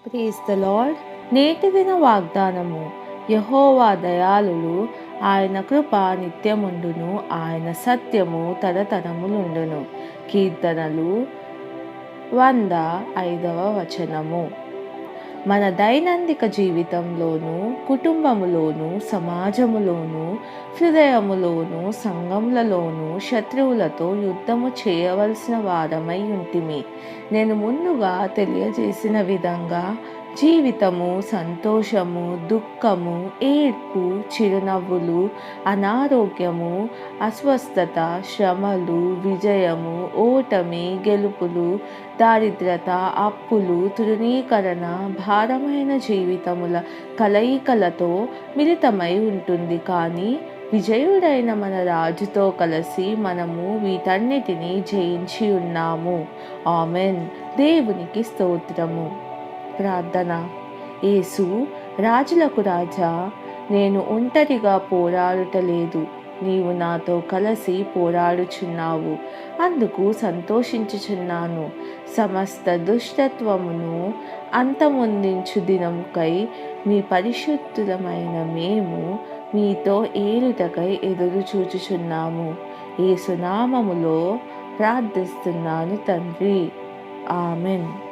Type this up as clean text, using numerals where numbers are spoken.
Praise the lord. నేటి దిన వాగ్దానము. యెహోవా దయాళుడు, ఆయన కృప నిత్యముండును, ఆయన సత్యము తరతరములుండును. కీర్తనలు 105. మన దైనందిక జీవితంలోనూ, కుటుంబములోనూ, సమాజములోనూ, హృదయములోనూ, సంఘములలోనూ శత్రువులతో యుద్ధము చేయవలసిన వారమై ఉంటిమి. నేను ముందుగా తెలియజేసిన విధంగా జీవితము, సంతోషము, దుఃఖము, ఏడ్పు, చిరునవ్వులు, అనారోగ్యము, అస్వస్థత, శ్రమలు, విజయము, ఓటమి, గెలుపులు, దారిద్రత, అప్పులు, తృణీకరణ, భారమైన జీవితముల కలయికలతో మిళితమై ఉంటుంది. కానీ విజయుడైన మన రాజుతో కలిసి మనము వీటన్నిటినీ జయించి ఉన్నాము. ఆమెన్. దేవునికి స్తోత్రము. ప్రార్థన. యేసు, రాజులకు రాజా, నేను ఒంటరిగా పోరాడుటలేదు, నీవు నాతో కలిసి పోరాడుచున్నావు. అందుకు సంతోషించుచున్నాను. సమస్త దుష్టత్వమును అంతమొందించు దినముకై మీ పరిశుద్ధులమైన మేము మీతో ఏలుటకై ఎదురు చూచుచున్నాము. యేసు నామములో ప్రార్థిస్తున్నాను తండ్రి. ఆమెన్.